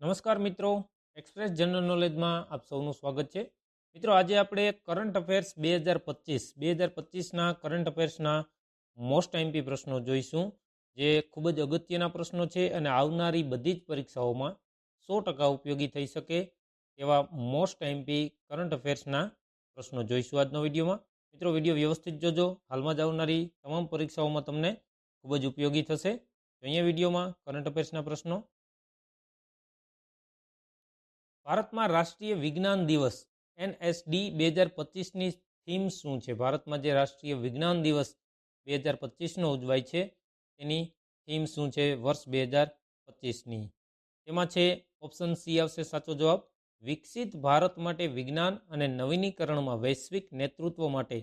નમસ્કાર મિત્રો, express general નોલેજમાં આપ સૌનું સ્વાગત છે. મિત્રો, આજે આપણે કરંટ અફેર્સ 2025ના કરંટ અફેર્સના મોસ્ટ આઈએમપી પ્રશ્નો જોઈશું, જે ખૂબ જ અગત્યના પ્રશ્નો છે અને આવનારી બધી જ પરીક્ષાઓમાં 100% ઉપયોગી થઈ શકે એવા મોસ્ટ આઈએમપી કરંટ અફેર્સના પ્રશ્નો જોઈશું આજનો વિડીયોમાં. મિત્રો, વિડીયો વ્યવસ્થિત જોજો, હાલમાં જ આવનારી તમામ પરીક્ષાઓમાં તમને ખૂબ જ ઉપયોગી થશે. તો અહીંયા વિડીયોમાં કરંટ અફેર્સના પ્રશ્નો. ભારતમાં રાષ્ટ્રીય વિજ્ઞાન દિવસ NSD 2025ની થીમ શું છે? ભારતમાં જે રાષ્ટ્રીય વિજ્ઞાન દિવસ 2025નો ઉજવાય છે એની થીમ શું છે વર્ષ 2025ની? તેમાં છે ઓપ્શન સી આવશે સાચો જવાબ, વિકસિત ભારત માટે વિજ્ઞાન અને નવીનીકરણમાં વૈશ્વિક નેતૃત્વ માટે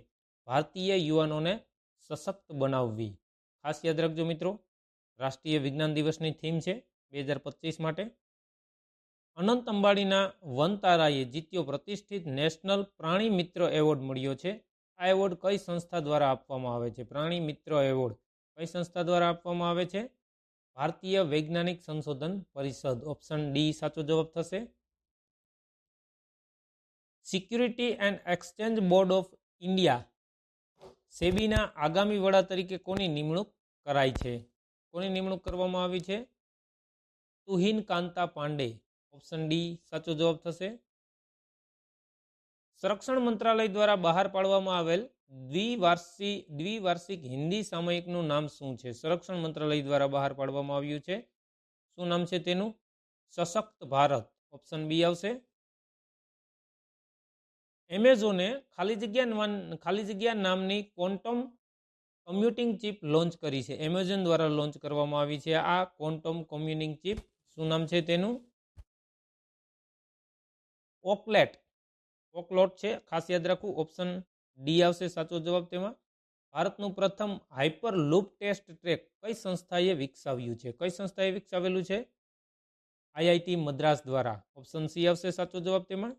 ભારતીય યુવાનોને સશક્ત બનાવવી. ખાસ યાદ રાખજો મિત્રો, રાષ્ટ્રીય વિજ્ઞાન દિવસની થીમ છે 2025 માટે. અનંત અંબાણીના વનતારાએ જીત્યો પ્રતિષ્ઠિત નેશનલ પ્રાણી મિત્ર એવોર્ડ મળ્યો છે. આ એવોર્ડ કઈ સંસ્થા દ્વારા આપવામાં આવે છે? પ્રાણી મિત્ર એવોર્ડ કઈ સંસ્થા દ્વારા આપવામાં આવે છે? ભારતીય વૈજ્ઞાનિક સંશોધન પરિષદ. ઓપ્શન ડી સાચો જવાબ થશે. Security and exchange board of India સેબીના આગામી વડા તરીકે કોની નિમણૂક કરાઈ છે? કોની નિમણૂક કરવામાં આવી છે? તુહિન કાંતા પાંડે. ઓપ્શન ડી સાચો જવાબ થશે. સંરક્ષણ મંત્રાલય દ્વારા બહાર પાડવામાં આવેલ દ્વિવાર્ષિક હિન્દી સામયિકનું નામ શું છે? સંરક્ષણ મંત્રાલય દ્વારા બહાર પાડવામાં આવ્યું છે. શું નામ છે તેનું? સશક્ત ભારત. ઓપ્શન બી આવશે. એમેઝોને ખાલી જગ્યા નામની ક્વોન્ટમ કમ્પ્યુટિંગ ચિપ લોન્ચ કરી છે. એમેઝોન દ્વારા લોન્ચ કરવામાં આવી છે આ ક્વોન્ટમ કમ્પ્યુટિંગ ચિપ. શું નામ છે તેનું? ઓકલોટ છે. ખાસ યાદ રાખવું, ઓપ્શન ડી આવશે સાચો જવાબ તેમાં. ભારતનું પ્રથમ હાઇપર લૂપ ટેસ્ટ ટ્રેક કઈ સંસ્થાએ વિકસાવ્યું છે? કઈ સંસ્થાએ વિકસાવેલું છે? આઈઆઈટી મદ્રાસ દ્વારા. ઓપ્શન સી આવશે સાચો જવાબ તેમાં.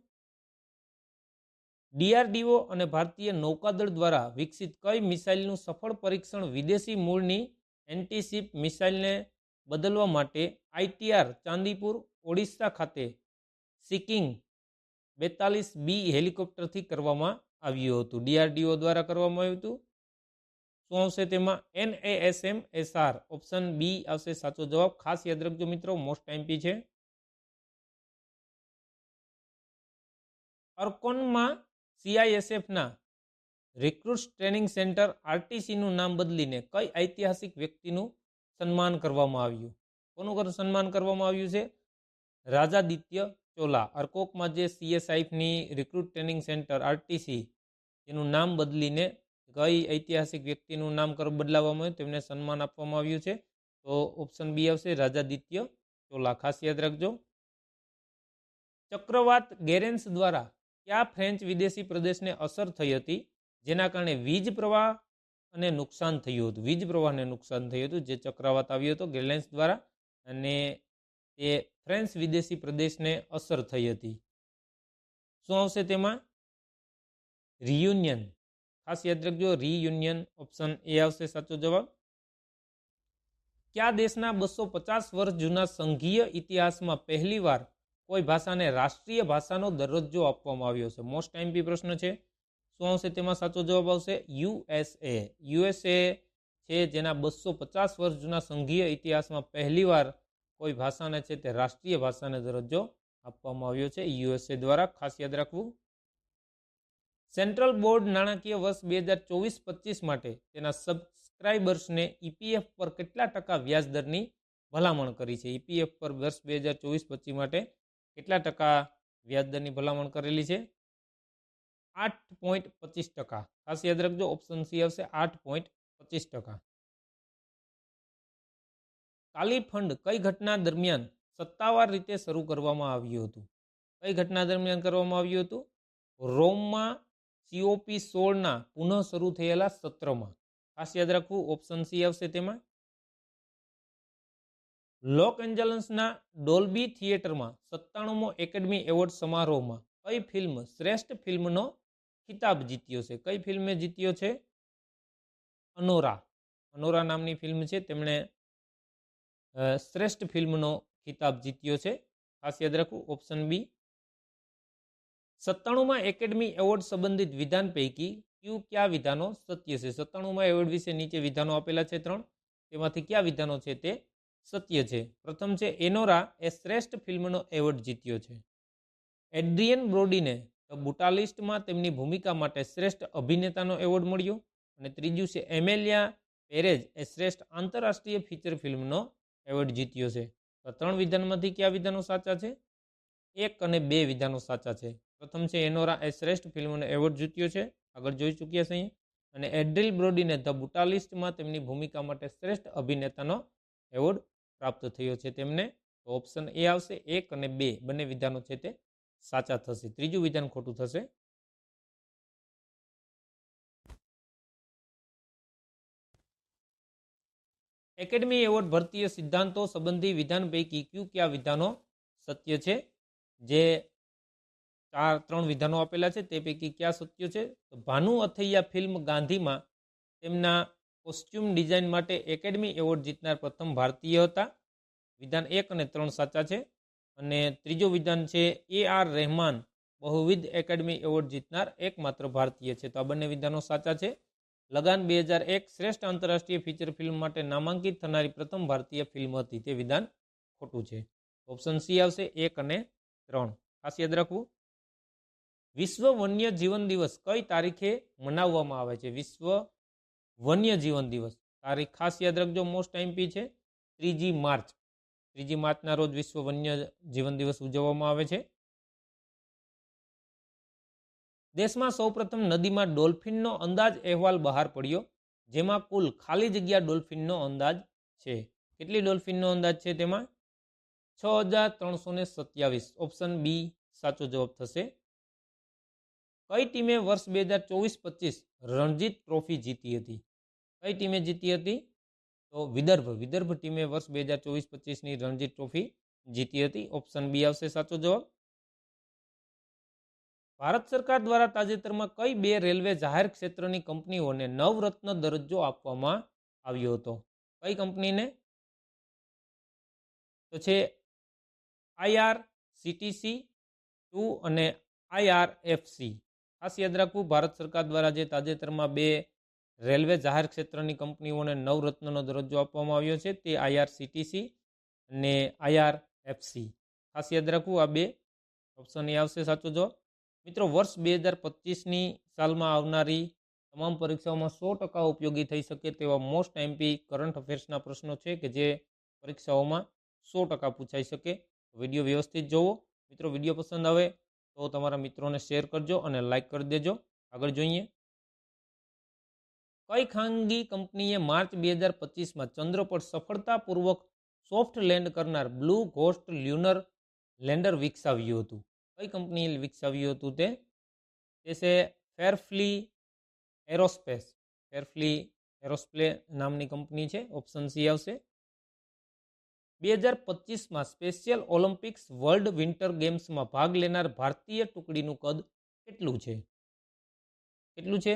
ડીઆરડીઓ અને ભારતીય નૌકાદળ દ્વારા વિકસિત કઈ મિસાઇલનું સફળ પરીક્ષણ વિદેશી મૂળની એન્ટીશિપ મિસાઇલને બદલવા માટે આઈટીઆર ચાંદીપુર, ઓડિશા ખાતે સિકિંગ 42B હેલિકોપ્ટરથી કરવામાં આવ્યું હતું? ડીઆરડીઓ દ્વારા કરવામાં આવ્યું હતું. શું આવશે તેમાં? NASM-SR. ઓપ્શન બી આવશે સાચો જવાબ. ખાસ યાદ રાખજો મિત્રો, મોસ્ટ આઈએમપી છે. અરકોનમાં CISFના રિક્રુટ્સ ટ્રેનિંગ સેન્ટર RTCનું નામ બદલીને કઈ ઐતિહાસિક વ્યક્તિનું સન્માન કરવામાં આવ્યું? કોનું સન્માન કરવામાં આવ્યું છે? રાજાદિત્ય ચોલા. અરકોકમાં જે CSIFની રિક્રુટ ટ્રેનિંગ સેન્ટર RTC એનું નામ બદલીને કઈ ઐતિહાસિક વ્યક્તિનું નામ બદલાવવામાં આવ્યું, તેમને સન્માન આપવામાં આવ્યું છે? તો ઓપ્શન બી આવશે રાજાદિત્ય ચોલા. ખાસ યાદ રાખજો. ચક્રવાત ગેરેન્સ દ્વારા કયા ફ્રેન્ચ વિદેશી પ્રદેશને અસર થઈ હતી જેના કારણે વીજ પ્રવાહ અને નુકસાન થયું હતું? વીજ પ્રવાહને નુકસાન થયું હતું જે ચક્રવાત આવ્યો હતો ગેરેન્સ દ્વારા, અને એ ફ્રેન્ચ વિદેશી પ્રદેશને અસર થઈ હતી. શું આવશે તેમાં? રિયુનિયન. ખાસ યાદ રાખજો, રિયુનિયન. ઓપ્શન એ આવશે સાચો જવાબ. કયા દેશના 250 વર્ષ જૂના સંઘીય ઇતિહાસમાં પહેલીવાર કોઈ ભાષાને રાષ્ટ્રીય ભાષાનો દરજ્જો આપવામાં આવ્યો છે? મોસ્ટ આઈએમપી પ્રશ્ન છે. શું આવશે તેમાં સાચો જવાબ આવશે? USA છે, જેના 250 વર્ષ જૂના સંઘીય ઇતિહાસમાં પહેલીવાર કોઈ ભાષાને છે તે રાષ્ટ્રીય ભાષાને દરજ્જો આપવામાં આવ્યો છે USA દ્વારા. ખાસ યાદ રાખવું. સેન્ટ્રલ બોર્ડ નાણાકીય વર્ષ 2024-25 માટે તેના સબસ્ક્રાઇબર્સને EPF પર કેટલા ટકા વ્યાજદરની ભલામણ કરી છે? EPF પર વર્ષ 2024-25 માટે કેટલા ટકા વ્યાજદરની ભલામણ કરેલી છે? 8.25%. ખાસ યાદ રાખજો, ઓપ્શન સી આવશે 8.25%. કાલી ફંડ કઈ ઘટના દરમિયાન સત્તાવાર રીતે શરૂ કરવામાં આવ્યું હતું? કઈ ઘટના દરમિયાન કરવામાં આવ્યું હતું? રોમમાં COP16ના પુનઃ શરૂ થયેલા સત્રમાં. ખાસ યાદ રાખવું, ઓપ્શન સી આવશે તેમાં. લોસ એન્જલસના ડોલ્બી થિયેટરમાં 97મો એકેડમી એવોર્ડ સમારોહમાં કઈ ફિલ્મ શ્રેષ્ઠ ફિલ્મનો ખિતાબ જીત્યો છે? કઈ ફિલ્મે જીત્યો છે? અનોરા નામની ફિલ્મ છે, તેમણે શ્રેષ્ઠ ફિલ્મનો ખિતાબ જીત્યો છે. ખાસ યાદ રાખવું. Option B. 97માં એકેડમી એવોર્ડ સંબંધિત વિધાન પૈકી કયા વિધાનો સત્ય છે? 97માં એવોર્ડ વિશે નીચે વિધાનો આપેલા છે 3. તેમાંથી કયા વિધાનો છે તે સત્ય છે? પ્રથમ છે એનોરા એ શ્રેષ્ઠ ફિલ્મનો એવોર્ડ જીત્યો છે. એડ્રિયન બ્રોડીને ધ બુટાલિસ્ટમાં તેમની ભૂમિકા માટે શ્રેષ્ઠ અભિનેતાનો એવોર્ડ મળ્યો. અને ત્રીજું છે એમેલિયા પેરેજ એ શ્રેષ્ઠ આંતરરાષ્ટ્રીય ફીચર ફિલ્મનો એવોર્ડ જીત્યો છે. તો 3 વિધાનમાંથી કયા વિધાનો સાચા છે? 1 અને 2 વિધાનો સાચા છે. પ્રથમ છે એનોરા એ શ્રેષ્ઠ ફિલ્મનો એવોર્ડ જીત્યો છે, આગળ જોઈ ચૂક્યા છે અહીંયા. અને એડ્રિલ બ્રોડીને ધ બુટાલિસ્ટમાં તેમની ભૂમિકા માટે શ્રેષ્ઠ અભિનેતાનો એવોર્ડ પ્રાપ્ત થયો છે તેમને. તો ઓપ્શન એ આવશે. 1 અને 2 બંને વિધાનો છે તે સાચા થશે. ત્રીજું વિધાન ખોટું થશે. એકેડમી એવોર્ડ ભરતીય સિદ્ધાંતો સંબંધી વિધાન પૈકી કયા વિધાનો સત્ય છે? જે 3 વિધાનો આપેલા છે તે પૈકી ક્યાં સત્ય છે? તો ભાનુ અથૈયા ફિલ્મ ગાંધીમાં તેમના કોસ્ચ્યુમ ડિઝાઇન માટે એકેડમી એવોર્ડ જીતનાર પ્રથમ ભારતીય હતા. વિધાન 1 અને 3 સાચા છે. અને ત્રીજો વિધાન છે AR રહેમાન બહુવિધ એકેડમી એવોર્ડ જીતનાર એકમાત્ર ભારતીય છે. તો આ બંને વિધાનો સાચા છે. લગાન 2001 શ્રેષ્ઠ આંતરરાષ્ટ્રીય ફીચર ફિલ્મ માટે નામાંકિત થનારી પ્રથમ ભારતીય ફિલ્મ હતી. તે વિધાન ખોટું છે. ઓપ્શન સી આવશે. 1 અને 3 ખાસ યાદ રાખવું. વિશ્વ વન્ય જીવન દિવસ કઈ તારીખે મનાવવામાં આવે છે? વિશ્વ વન્ય જીવન દિવસ તારીખ ખાસ યાદ રાખજો. મોસ્ટ એમપી છે. 3 માર્ચ. 3 માર્ચના રોજ વિશ્વ વન્ય જીવન દિવસ ઉજવવામાં આવે છે. દેશમાં સૌપ્રથમ નદીમાં ડોલ્ફિનનો અંદાજ અહેવાલ બહાર પડ્યો, જેમાં કુલ ખાલી જગ્યા ડોલ્ફિનનો અંદાજ છે. કેટલી ડોલ્ફિનનો અંદાજ છે? તેમાં 6327. ઓપ્શન બી સાચો જવાબ થશે. કઈ ટીમે વર્ષ 2024-25 રણજીત ટ્રોફી જીતી હતી? કઈ ટીમે જીતી હતી? તો વિદર્ભ ટીમે વર્ષ 2024-25ની રણજીત ટ્રોફી જીતી હતી. ઓપ્શન બી આવશે સાચો જવાબ. ભારત સરકાર દ્વારા તાજેતરમાં કઈ 2 રેલવે જાહેર ક્ષેત્રની કંપનીઓને નવરત્ન દરજ્જો આપવામાં આવ્યો હતો? કઈ કંપનીને? તો છે IRCTC 2 અને IRFC. ખાસ યાદ રાખવું. ભારત સરકાર દ્વારા જે તાજેતરમાં 2 રેલવે જાહેર ક્ષેત્રની કંપનીઓને નવરત્નનો દરજ્જો આપવામાં આવ્યો છે તે IRCTC અને IRFC. ખાસ યાદ રાખવું આ 2. ઓપ્શન એ આવશે સાચો જવાબ. મિત્રો, વર્ષ 2025ની સાલમાં આવનારી તમામ પરીક્ષાઓમાં 100% ઉપયોગી થઈ શકે તેવા મોસ્ટ એમપી કરંટ અફેર્સના પ્રશ્નો છે કે જે પરીક્ષાઓમાં 100% પૂછાઈ શકે. વિડીયો વ્યવસ્થિત જોવો. મિત્રો, વિડીયો પસંદ આવે તો તમારા મિત્રોને શેર કરજો અને લાઈક કરી દેજો. આગળ જોઈએ. કઈ ખાનગી કંપનીએ માર્ચ 2025માં ચંદ્ર પર સફળતાપૂર્વક સોફ્ટ લેન્ડ કરનાર બ્લુ ઘોસ્ટ લ્યુનર લેન્ડર વિકસાવ્યું હતું? કઈ કંપનીએ વિકસાવ્યું હતું? તે છે ફેરફ્લી એરોસ્પેસ. ફેરફ્લી એરોસ્પેસ નામની કંપની છે. ઓપ્શન સી આવશે. 2025માં સ્પેશિયલ ઓલિમ્પિક્સ વર્લ્ડ વિન્ટર ગેમ્સમાં ભાગ લેનાર ભારતીય ટુકડીનું કદ કેટલું છે? કેટલું છે?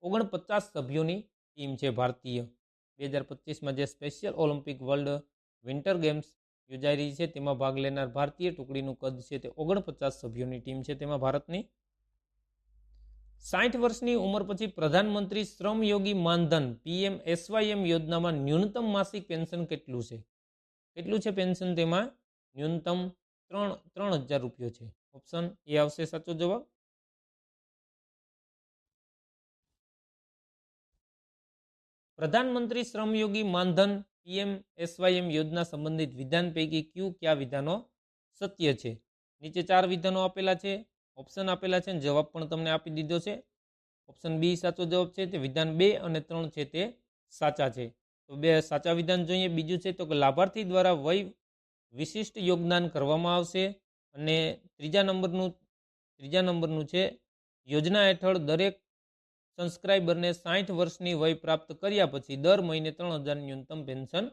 49 સભ્યોની ટીમ છે ભારતીય. 2025માં જે special Olympic world winter games યોજાઈ રહી છે તેમાં ભાગ લેનાર ભારતીય ટુકડીનું કદ છે તે 49 સભ્યોની ટીમ છે તેમાં ભારતની. 60 વર્ષની ઉંમર પછી પ્રધાનમંત્રી શ્રમ યોગી માનધન PMSYM યોજનામાં ન્યૂનતમ માસિક પેન્શન કેટલું છે? કેટલું છે પેન્શન? તેમાં ન્યૂનતમ 3000 રૂપિયો છે. ઓપ્શન એ આવશે સાચો જવાબ. પ્રધાનમંત્રી શ્રમ યોગી માનધન PMSYM યોજના સંબંધિત વિધાન પૈકી કયા વિધાનો સત્ય છે? નીચે 4 વિધાનો આપેલા છે, ઓપ્શન આપેલા છે, જવાબ પણ તમને આપી દીધો છે. ઓપ્શન બી સાચો જવાબ છે. તે વિધાન 2 અને 3 છે તે સાચા છે. તો 2 સાચા વિધાન જોઈએ. બીજું છે તો કે લાભાર્થી દ્વારા વય વિશિષ્ટ યોગદાન કરવામાં આવશે. અને ત્રીજા નંબરનું છે યોજના હેઠળ દરેક સબસ્ક્રાઇબરને 60 વર્ષની વય પ્રાપ્ત કર્યા પછી દર મહિને 3000 ન્યૂનતમ પેન્શન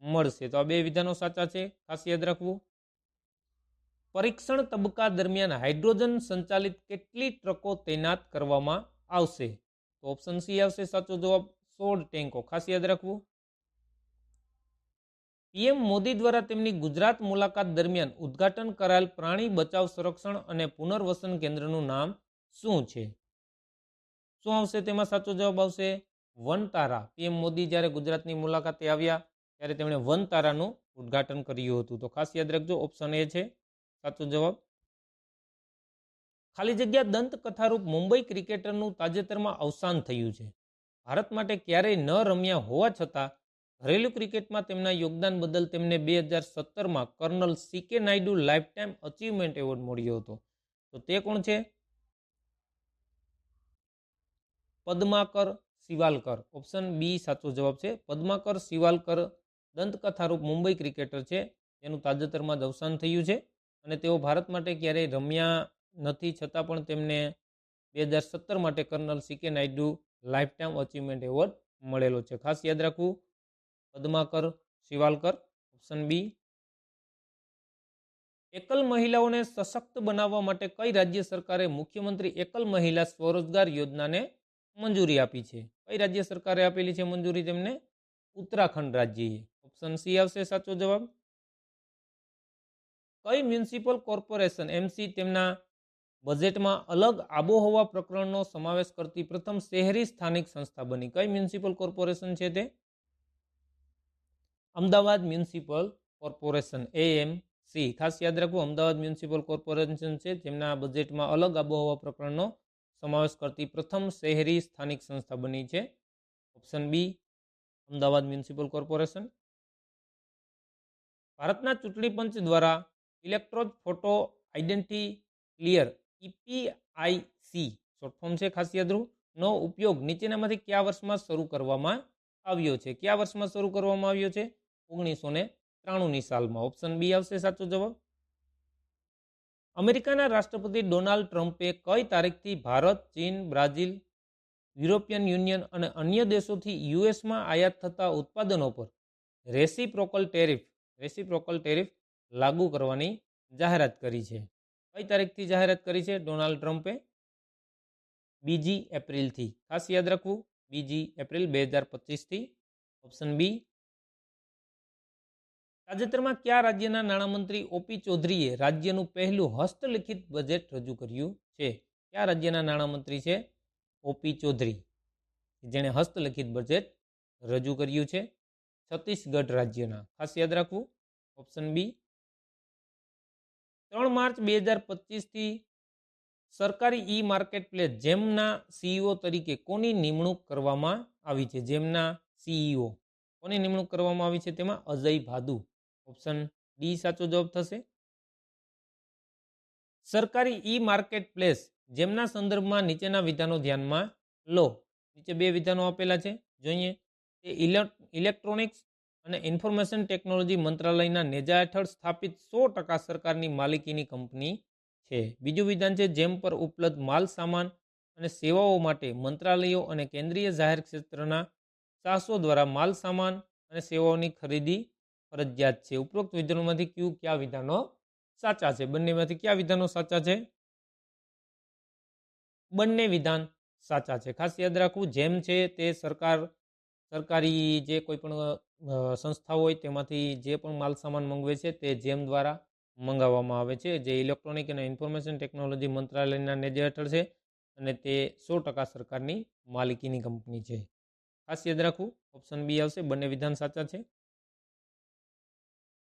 મળશે. તો આ 2 વિધાનો સાચા છે. ખાસ યાદ રાખવું. પરીક્ષણ તબક્કા દરમિયાન હાઇડ્રોજન સંચાલિત કેટલી ટ્રકો તૈનાત કરવામાં આવશે? તો ઓપ્શન સી આવશે સાચો જવાબ. 16 ટેન્કો. ખાસ યાદ રાખવું. પીએમ મોદી દ્વારા તેમની ગુજરાત મુલાકાત દરમિયાન ઉદ્ઘાટન કરાયેલ પ્રાણી બચાવ સંરક્ષણ અને પુનર્વસન કેન્દ્રનું નામ શું છે? શું આવશે તેમાં સાચો જવાબ આવશે વનતારા. પીએમ મોદી જ્યારે ગુજરાતની મુલાકાતે આવ્યા ત્યારે તેમણે વનતારાનું ઉદ્ઘાટન કર્યું હતું. તો ખાસ યાદ રાખજો, ઓપ્શન એ છે સાચો જવાબ. ખાલી જગ્યા દંતકથારૂપ મુંબઈ ક્રિકેટરનું તાજેતરમાં અવસાન થયું છે. ભારત માટે ક્યારેય ન રમ્યા હોવા છતાં ઘરેલું ક્રિકેટમાં તેમના યોગદાન બદલ તેમને 2017માં colonel CK Naidu lifetime achievement award મળ્યો હતો. તો તે કોણ છે? પદ્માકર શિવાલકર. ઓપ્શન બી સાચો જવાબ છે. પદ્માકર શિવાલકર દંતકથારૂપ મુંબઈ ક્રિકેટર છે. તેનું તાજેતરમાં જ અવસાન થયું છે અને તેઓ ભારત માટે ક્યારેય રમ્યા નથી, છતાં પણ તેમને 2017 માટે colonel CK Naidu lifetime achievement award મળેલો છે. ખાસ યાદ રાખવું, પદ્માકર શિવાલકર. Option B. એકલ મહિલાઓને સશક્ત બનાવવા માટે કઈ રાજ્ય સરકારે મુખ્યમંત્રી એકલ મહિલા સ્વરોજગાર યોજનાને મંજૂરી આપી છે? કઈ રાજ્ય સરકારે આપેલી છે મંજૂરી તેમને? ઉત્તરાખંડ રાજ્યએ. ઓપ્શન સી આવશે સાચો જવાબ. કઈ મ્યુનિસિપલ કોર્પોરેશન MC તેમના બજેટમાં અલગ આબોહવા પ્રકરણનો સમાવેશ કરતી પ્રથમ શહેરી સ્થાનિક સંસ્થા બની? કઈ મ્યુનિસિપલ કોર્પોરેશન છે તે? Ahmedabad municipal corporation, AMC. ખાસ યાદ રાખવું, અમદાવાદ મ્યુનિસિપલ કોર્પોરેશન છે જેમના બજેટમાં અલગ આબોહવા પ્રકરણનો સમાવેશ કરતી પ્રથમ શહેરી સ્થાનિક સંસ્થા બની છે. Option B, Ahmedabad municipal corporation. ભારતના ચૂંટણી પંચ દ્વારા electronic photo identifier EPIC short form છે, ખાસ યાદ રાખવું, નો ઉપયોગ નીચેનામાંથી કયા વર્ષમાં શરૂ કરવામાં આવ્યો છે? કયા વર્ષમાં શરૂ કરવામાં આવ્યો છે? 1993ની સાલમાં. ઓપ્શન બી આવશે સાચો જવાબ. અમેરિકાના રાષ્ટ્રપતિ ડોનાલ્ડ ટ્રમ્પે કઈ તારીખથી ભારત, ચીન, બ્રાઝિલ, યુરોપિયન યુનિયન અને અન્ય દેશોથી યુએસમાં આયાત થતા ઉત્પાદનો પર રેસિપ્રોકલ ટેરિફ લાગુ કરવાની જાહેરાત કરી છે? કઈ તારીખથી જાહેરાત કરી છે ડોનાલ્ડ ટ્રમ્પે? 2 એપ્રિલથી. ખાસ યાદ રાખવું, 2 એપ્રિલ 2025થી. Option B. તાજેતરમાં કયા રાજ્યના નાણામંત્રી OP ચૌધરીએ રાજ્યનું પહેલું હસ્તલિખિત બજેટ રજૂ કર્યું છે? કયા રાજ્યના નાણામંત્રી છે OP ચૌધરી, જેણે હસ્તલિખિત બજેટ રજૂ કર્યું છે? છત્તીસગઢ રાજ્યના. ખાસ યાદ રાખવું, ઓપ્શન બી. 3 માર્ચ 2025થી સરકારી માર્કેટપ્લેસ જેમના CEO તરીકે કોની નિમણૂક કરવામાં આવી છે? જેમના CEO કોની નિમણૂક કરવામાં આવી છે? તેમાં અજય ભાદુ. ઓપ્શન ડી સાચો જવાબ થશે. સરકારી માર્કેટપ્લેસ જેમના સંદર્ભમાં નીચેના વિધાનો ધ્યાનમાં લો. નીચે 2 વિધાનો આપેલા છે, જોઈએ. તે ઇલેક્ટ્રોનિક્સ અને ઇન્ફોર્મેશન ટેકનોલોજી મંત્રાલયના નેજા હેઠળ સ્થાપિત 100% સરકારની માલિકીની કંપની છે. બીજું વિધાન છે, જેમ પર ઉપલબ્ધ માલ સામાન અને સેવાઓ માટે મંત્રાલયો અને કેન્દ્રીય જાહેર ક્ષેત્રના સાહસો દ્વારા માલ સામાન અને સેવાઓની ખરીદી ફરજિયાત છે. ઉપરોક્ત વિધાનોમાંથી કયા વિધાનો સાચા છે? બંનેમાંથી કયા વિધાનો સાચા છે? બંને વિધાન સાચા છે. ખાસ યાદ રાખવું, જેમ છે તે સરકારી જે કોઈ પણ સંસ્થા હોય તેમાંથી જે પણ માલ સામાન મંગવે છે તે જેમ દ્વારા મંગાવવામાં આવે છે, જે ઇલેક્ટ્રોનિક અને ઇન્ફોર્મેશન ટેકનોલોજી મંત્રાલયના નેજા હેઠળ છે અને તે 100% સરકારની માલિકીની કંપની છે. ખાસ યાદ રાખવું, ઓપ્શન બી આવશે. બંને વિધાન સાચા છે.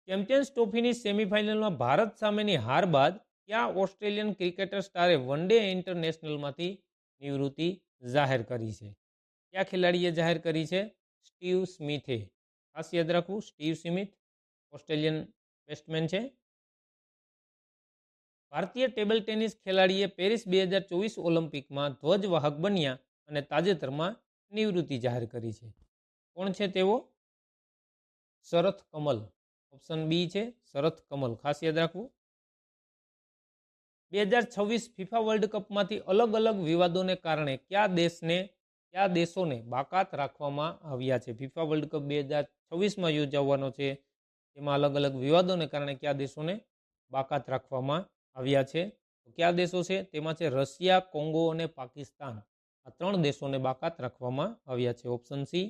ચેમ્પિયન્સ ટ્રોફીની સેમીફાઇનલમાં ભારત સામેની હાર બાદ કયા ઓસ્ટ્રેલિયન ક્રિકેટર સ્ટારે વન ડે ઇન્ટરનેશનલમાંથી નિવૃત્તિ જાહેર કરી છે? કયા ખેલાડીએ જાહેર કરી છે? સ્ટીવ સ્મિથે. ખાસ યાદ રાખવું, સ્ટીવ સ્મિથ ઓસ્ટ્રેલિયન બેટ્સમેન છે. ભારતીય ટેબલ ટેનિસ ખેલાડીએ પેરિસ 2024 ઓલિમ્પિકમાં ધ્વજવાહક બન્યા અને તાજેતરમાં નિવૃત્તિ જાહેર કરી છે. કોણ છે તેઓ? શરથ કમલ. ઓપ્શન બી છે શરથ કમલ. ખાસ યાદ રાખવું. 2026 ફિફા વર્લ્ડ કપમાંથી અલગ અલગ વિવાદોને કારણે કયા દેશોને બાકાત રાખવામાં આવ્યા છે? ફિફા વર્લ્ડ કપ 2026માં યોજાવાનો છે, તેમાં અલગ અલગ વિવાદોને કારણે કયા દેશોને બાકાત રાખવામાં આવ્યા છે? તો કયા દેશો છે? તેમાં છે રશિયા, કોંગો અને પાકિસ્તાન. આ 3 દેશોને બાકાત રાખવામાં આવ્યા છે. ઓપ્શન સી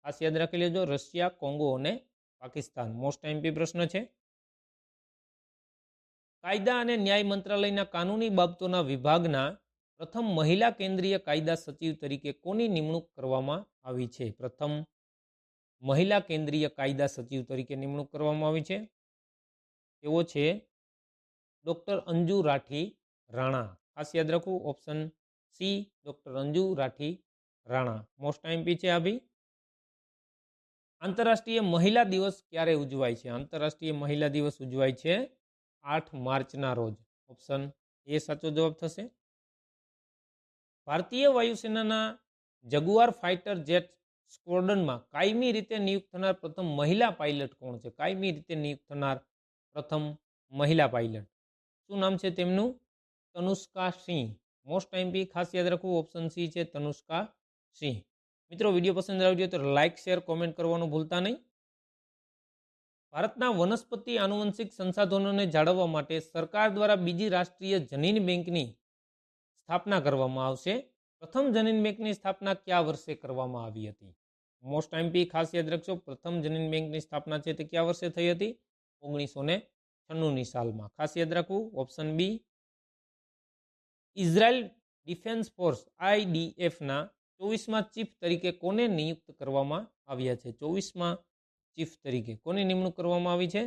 ખાસ યાદ રાખી લેજો, રશિયા, કોંગો અને પાકિસ્તાન. મોસ્ટ એમપી પ્રશ્ન છે. કાયદા અને ન્યાય મંત્રાલયના કાનૂની બાબતોના વિભાગના પ્રથમ મહિલા કેન્દ્રીય કાયદા સચિવ તરીકે કોની નિમણૂક કરવામાં આવી છે? પ્રથમ મહિલા કેન્દ્રીય કાયદા સચિવ તરીકે નિમણૂક કરવામાં આવી છે. તેઓ છે ડોક્ટર અંજુ રાઠી રાણા. ખાસ યાદ રાખવું, option C doctor Anju Rathi Rana. Most MP છે આ બી. આંતરરાષ્ટ્રીય મહિલા દિવસ ક્યારે ઉજવાય છે? આંતરરાષ્ટ્રીય મહિલા દિવસ ઉજવાય છે 8 માર્ચના રોજ. ઓપ્શન એ સાચો જવાબ થશે. ભારતીય વાયુસેનાના જગુઆર ફાઇટર જેટ સ્ક્વોડ્રનમાં કાયમી રીતે નિયુક્ત થનાર પ્રથમ મહિલા પાયલટ કોણ છે? કાયમી રીતે નિયુક્ત થનાર પ્રથમ મહિલા પાયલટ શું નામ છે તેમનું? તનુષ્કા સિંહ. મોસ્ટ એમપી ખાસ યાદ રાખવું, ઓપ્શન સી છે તનુષ્કા સિંહ. મિત્રો, વિડીયો પસંદ આવ્યો તો લાઇક, શેર, કોમેન્ટ કરવાનું ભૂલતા નહીં. ભારતના વનસ્પતિ આનુવંશિક સંસાધનોને જાળવવા માટે સરકાર દ્વારા બીજી રાષ્ટ્રીય જનીન બેંકની સ્થાપના કરવામાં આવશે. પ્રથમ જનીન બેંકની સ્થાપના કયા વર્ષે કરવામાં આવી હતી? મોસ્ટ એમપી ખાસ યાદ રાખજો, પ્રથમ જનીન બેંકની સ્થાપના છે તે કયા વર્ષે થઈ હતી? 1996ની સાલમાં. ખાસ યાદ રાખવું, option B. Israel defence force IDFના 24મા ચીફ તરીકે કોને નિયુક્ત કરવામાં આવ્યા છે? 24મા ચીફ તરીકે કોની નિમણૂક કરવામાં આવી છે?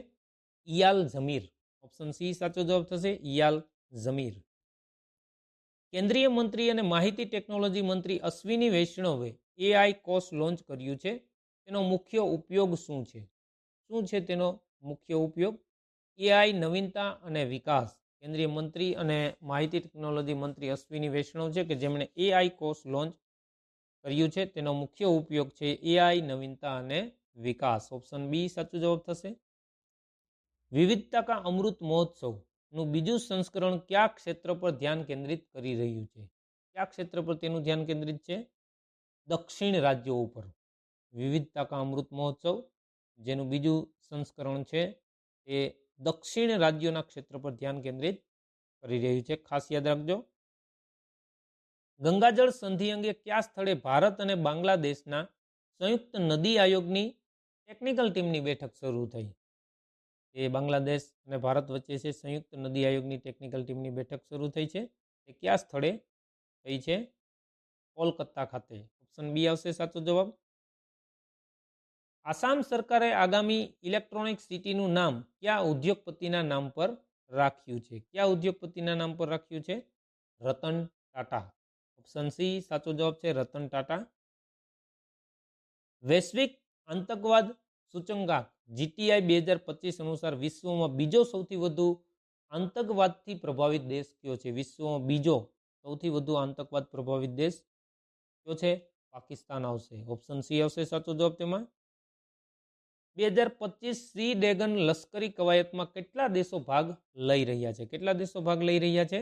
ઇયાલ ઝમીર. ઓપ્શન સી સાચો જવાબ થશે, ઇયાલ ઝમીર. કેન્દ્રીય મંત્રી અને માહિતી ટેકનોલોજી મંત્રી અશ્વિની વૈષ્ણવે AI કોષ લોન્ચ કર્યું છે. તેનો મુખ્ય ઉપયોગ શું છે? શું છે તેનો મુખ્ય ઉપયોગ? AI નવીનતા અને વિકાસ. કેન્દ્રીય મંત્રી અને માહિતી ટેકનોલોજી મંત્રી અશ્વિની વૈષ્ણવ છે કે જેમણે AI કોષ લોન્ચ કર્યું છે. તેનો મુખ્ય ઉપયોગ છે AI નવીનતા અને વિકાસ. ઓપ્શન બી સાચો જવાબ થશે. વિવિધતા કા અમૃત મહોત્સવનું બીજું સંસ્કરણ કયા ક્ષેત્ર પર ધ્યાન કેન્દ્રિત કરી રહ્યું છે? કયા ક્ષેત્ર પર તેનું ધ્યાન કેન્દ્રિત છે? દક્ષિણ રાજ્યો ઉપર. વિવિધતા કા અમૃત મહોત્સવ જેનું બીજું સંસ્કરણ છે એ દક્ષિણ રાજ્યોના ક્ષેત્ર પર ધ્યાન કેન્દ્રિત કરી રહ્યું છે. ખાસ યાદ રાખજો. ગંગાજળ સંધિ અંગે કયા સ્થળે ભારત અને બાંગ્લાદેશના સંયુક્ત નદી આયોગની ટેકનિકલ ટીમની બેઠક શરૂ થઈ? એ બાંગ્લાદેશ અને ભારત વચ્ચે છે સંયુક્ત નદી આયોગની ટેકનિકલ ટીમની બેઠક શરૂ થઈ છે. એ કયા સ્થળે થઈ છે? કોલકાતા ખાતે. ઓપ્શન બી આવશે સાચો જવાબ. આસામ સરકારે આગામી ઇલેક્ટ્રોનિક સિટીનું નામ કયા ઉદ્યોગપતિના નામ પર રાખ્યું છે? કયા ઉદ્યોગપતિના નામ પર રાખ્યું છે? રતન ટાટા. ઓપ્શન સી સાચો જવાબ છે, રતન ટાટા. વૈશ્વિક આતંકવાદ સૂચકાંક GTI 2025 અનુસાર વિશ્વમાં બીજો સૌથી વધુ આતંકવાદથી પ્રભાવિત દેશ કયો છે? વિશ્વમાં બીજો સૌથી વધુ આતંકવાદ પ્રભાવિત દેશ કયો છે? પાકિસ્તાન આવશે. ઓપ્શન સી આવશે સાચો જવાબ તેમાં. 2025 સી ડ્રેગન લશ્કરી કવાયતમાં કેટલા દેશો ભાગ લઈ રહ્યા છે? કેટલા દેશો ભાગ લઈ રહ્યા છે?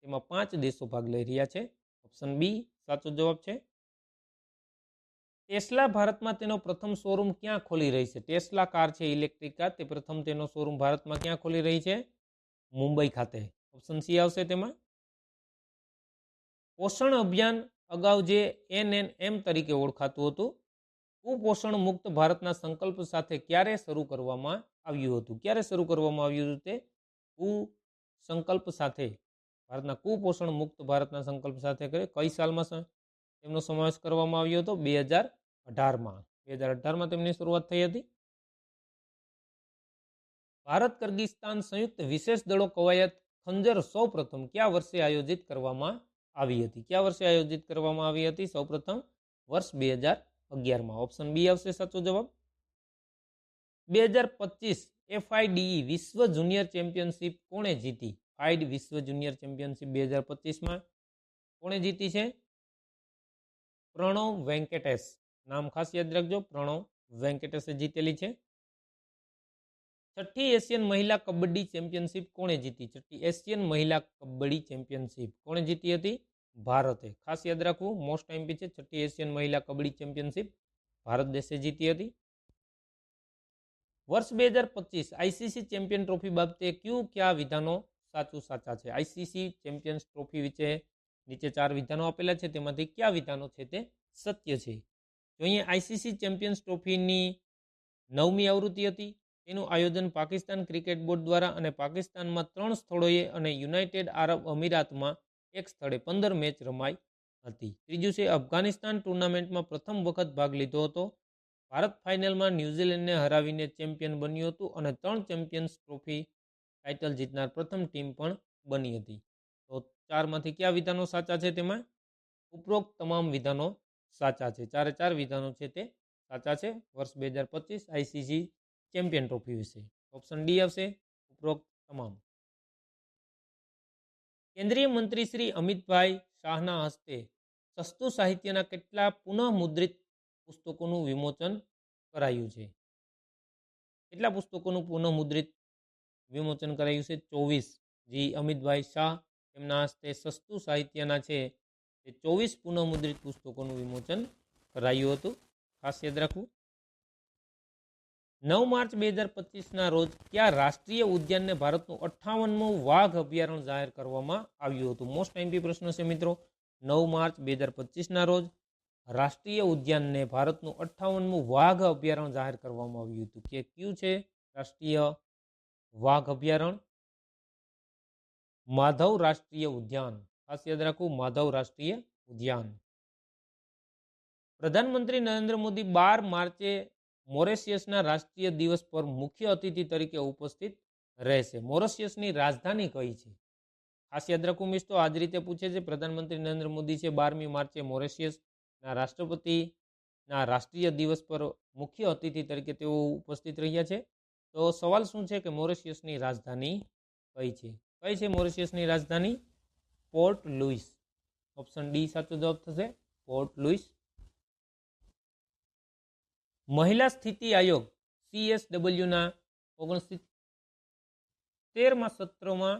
તેમાં 5 દેશો ભાગ લઈ રહ્યા છે. ઓપ્શન બી સાચો જવાબ છે. ટેસ્લા ભારતમાં તેનો પ્રથમ શોરૂમ ક્યાં ખોલી રહી છે? ટેસ્લા કાર છે ઇલેક્ટ્રિક કાર, તે પ્રથમ તેનો શોરૂમ ભારતમાં ક્યાં ખોલી રહી છે? મુંબઈ ખાતે. ઓપ્શન સી આવશે તેમાં. પોષણ અભિયાન અગાઉ જે NNM તરીકે ઓળખાતું હતું, કુપોષણ મુક્ત ભારતના સંકલ્પ સાથે ક્યારે શરૂ કરવામાં આવ્યું હતું? ક્યારે શરૂ કરવામાં આવ્યું હતું? તે સંકલ્પ સાથે, ભારતના કુપોષણ મુક્ત ભારતના સંકલ્પ સાથે કઈ સાલમાં તેમનો સમાવેશ કરવામાં આવ્યો હતો? 2018માં. 2018માં તેમની શરૂઆત થઈ હતી. ભારત કિર્ગિસ્તાન સંયુક્ત વિશેષ દળો કવાયત ખંજર સૌપ્રથમ કયા વર્ષે આયોજિત કરવામાં આવી હતી? કયા વર્ષે આયોજિત કરવામાં આવી હતી? સૌપ્રથમ વર્ષ 2011માં. ઓપ્શન બી આવશે સાચો જવાબ. 2025 FIDE વિશ્વ જુનિયર ચેમ્પિયનશિપ કોણે જીતી? FIDE વિશ્વ જુનિયર ચેમ્પિયનશિપ 2025માં કોણે જીતી છે? પ્રણવ વેંકટેશ. નામ ખાસ યાદ રાખજો, પ્રણવ વેંકટેશે જીતેલી છે. છઠ્ઠી એશિયન મહિલા કબડ્ડી ચેમ્પિયનશિપ કોણે જીતી? છઠ્ઠી એશિયન મહિલા કબડ્ડી ચેમ્પિયનશિપ કોણે જીતી હતી? ભારતે. ખાસ યાદ રાખવું, મોસ્ટ એમપી છે. છઠ્ઠી એશિયન મહિલા કબડ્ડી ચેમ્પિયનશિપ ભારત દેશે જીતી હતી. વર્ષ 2025 ICC ચેમ્પિયન ટ્રોફી બાબતે કયા વિધાનો સાચા છે? ICC ચેમ્પિયન્સ ટ્રોફી વિશે નીચે 4 વિધાનો આપેલા છે, તેમાંથી કયા વિધાનો છે તે સત્ય છે? જો અહીંયા ICC ચેમ્પિયન્સ ટ્રોફીની 9મી આવૃત્તિ હતી. તેનું આયોજન પાકિસ્તાન ક્રિકેટ બોર્ડ દ્વારા અને પાકિસ્તાનમાં 3 સ્થળોએ અને યુનાઇટેડ આરબ અમીરાતમાં એક સ્થળે 15 મેચ રમાઈ હતી. ત્રીજું છે અફઘાનિસ્તાન ટુર્નામેન્ટમાં પ્રથમ વખત ભાગ લીધો હતો. ભારત ફાઇનલમાં ન્યૂઝીલેન્ડને હરાવીને ચેમ્પિયન બન્યું હતું અને 3 ચેમ્પિયન્સ ટ્રોફી ટાઇટલ જીતનાર પ્રથમ ટીમ પણ બની હતી. તો 4માંથી કયા વિધાનો સાચા છે? તેમાં ઉપરોક્ત તમામ વિધાનો સાચા છે. 4 વિધાનો છે તે સાચા છે. વર્ષ 2025 આઈસીસી ચેમ્પિયન ટ્રોફી વિશે ઓપ્શન ડી આવશે, ઉપરોક્ત તમામ. કેન્દ્રીય મંત્રી શ્રી અમિતભાઈ શાહના હસ્તે સસ્તું સાહિત્યના કેટલા પુનઃ મુદ્રિત પુસ્તકોનું વિમોચન કરાયું છે? કેટલા પુસ્તકોનું પુનઃ મુદ્રિત વિમોચન કરાયું છે? 24. જી અમિતભાઈ શાહ તેમના હસ્તે સસ્તું સાહિત્યના છે તે 24 પુનઃ મુદ્રિત પુસ્તકોનું વિમોચન કરાયું હતું. ખાસ યાદ રાખવું. 9 માર્ચ 2025ના રોજ કયા રાષ્ટ્રીય ઉદ્યાનને ભારતનું 58મું વાઘ અભયારણ્ય જાહેર કરવામાં આવ્યું હતું? મોસ્ટ એમપી પ્રશ્ન છે મિત્રો. 9 માર્ચ 2025ના રોજ રાષ્ટ્રીય ઉદ્યાનને ભારતનું 58મું વાઘ અભયારણ્ય જાહેર કરવામાં આવ્યું હતું. કે કયું છે રાષ્ટ્રીય વાઘ અભયારણ્ય? માધવ રાષ્ટ્રીય ઉદ્યાન. ખાસ યાદ રાખવું, માધવ રાષ્ટ્રીય ઉદ્યાન. પ્રધાનમંત્રી નરેન્દ્ર મોદી 12 માર્ચે મોરેશિયસના રાષ્ટ્રીય દિવસ પર મુખ્ય અતિથિ તરીકે ઉપસ્થિત રહેશે. મોરેશિયસની રાજધાની કઈ છે? ખાસ યાદ રાખવું મિત્રો, આ જ રીતે પૂછે છે. પ્રધાનમંત્રી નરેન્દ્ર મોદી છે 12મી માર્ચે મોરેશિયસના રાષ્ટ્રપતિના રાષ્ટ્રીય દિવસ પર મુખ્ય અતિથિ તરીકે તેઓ ઉપસ્થિત રહ્યા છે. તો સવાલ શું છે કે મોરેશિયસની રાજધાની કઈ છે? કઈ છે મોરેશિયસની રાજધાની? Port Louis. ઓપ્શન ડી સાચો જવાબ થશે, પોર્ટ લુઇસ. મહિલા સ્થિતિ આયોગ CSWના 69મા સત્રમાં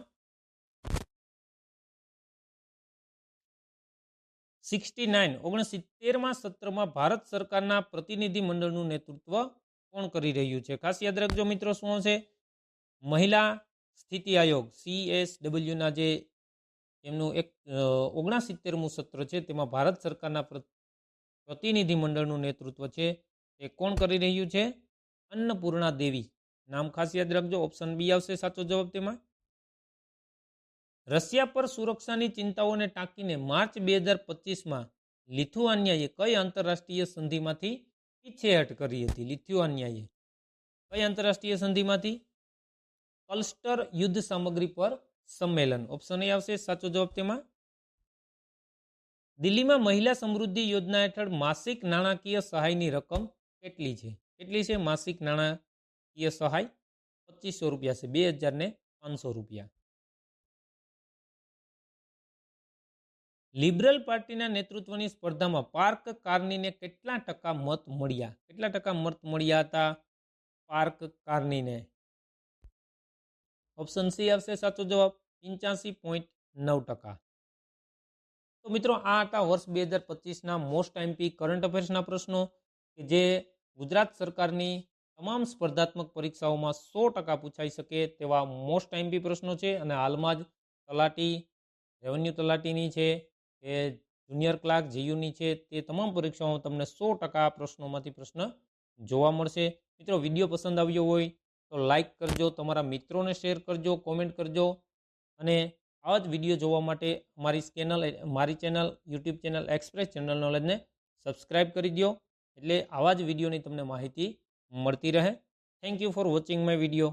69મા સત્રમાં ભારત સરકારના પ્રતિનિધિ મંડળનું નેતૃત્વ કોણ કરી રહ્યું છે? ખાસ યાદ રાખજો મિત્રો, શું હશે? મહિલા સ્થિતિ આયોગ CSWના જે એમનું 69મું સત્ર છે તેમાં ભારત સરકારના પ્રતિનિધિ મંડળનું નેતૃત્વ છે એ કોણ કરી રહ્યું છે? અન્નપૂર્ણા દેવી. નામ ખાસ યાદ રાખજો. ઓપ્શન બી આવશે સાચો જવાબ તેમાં. રશિયા પર સુરક્ષાની ચિંતાઓને ટાંકીને માર્ચ 2025માં લિથુઆનિયાએ કઈ આંતરરાષ્ટ્રીય સંધિમાંથી પીછેહટ કરી હતી? લિથુઆનિયાએ કઈ આંતરરાષ્ટ્રીય સંધિમાંથી? ક્લસ્ટર યુદ્ધ સામગ્રી પર સંમેલન. ઓપ્શન એ આવશે સાચો જવાબ તેમાં. દિલ્હીમાં મહિલા સમૃદ્ધિ યોજના હેઠળ માસિક નાણાકીય સહાયની રકમ કેટલી છે? કેટલી છે માસિક નાણાકીય સહાય? 2500 રૂપિયા છે. 2500 રૂપિયા. લિબરલ પાર્ટીના નેતૃત્વની સ્પર્ધામાં પાર્ક કાર્નીને કેટલા ટકા મત મળ્યા? કેટલા ટકા મત મળ્યા હતા પાર્ક કાર્નીને? ઓપ્શન સી આવશે સાચો જવાબ, 85.9%. તો મિત્રો આ હતા વર્ષ 2025ના મોસ્ટ એમપી કરંટ અફેર્સના પ્રશ્નો કે જે ગુજરાત સરકારની તમામ સ્પર્ધાત્મક પરીક્ષાઓમાં 100% પૂછાઈ શકે તેવા મોસ્ટ એમપી પ્રશ્નો છે. અને હાલમાં જ તલાટી, રેવન્યુ તલાટીની છે, એ જુનિયર ક્લાર્ક જીયુની છે, તે તમામ પરીક્ષાઓમાં તમને 100% પ્રશ્નોમાંથી પ્રશ્ન જોવા મળશે. મિત્રો વિડીયો પસંદ આવ્યો હોય તો લાઈક કરજો, તમારા મિત્રોને શેર કરજો, કોમેન્ટ કરજો અને આવા જ વિડીયો જોવા માટે મારી channel YouTube channel express general નોલેજને સબસ્ક્રાઇબ કરી દો, એટલે આવા જ વિડીયોની તમને માહિતી મળતી રહે. Thank you for watching my video.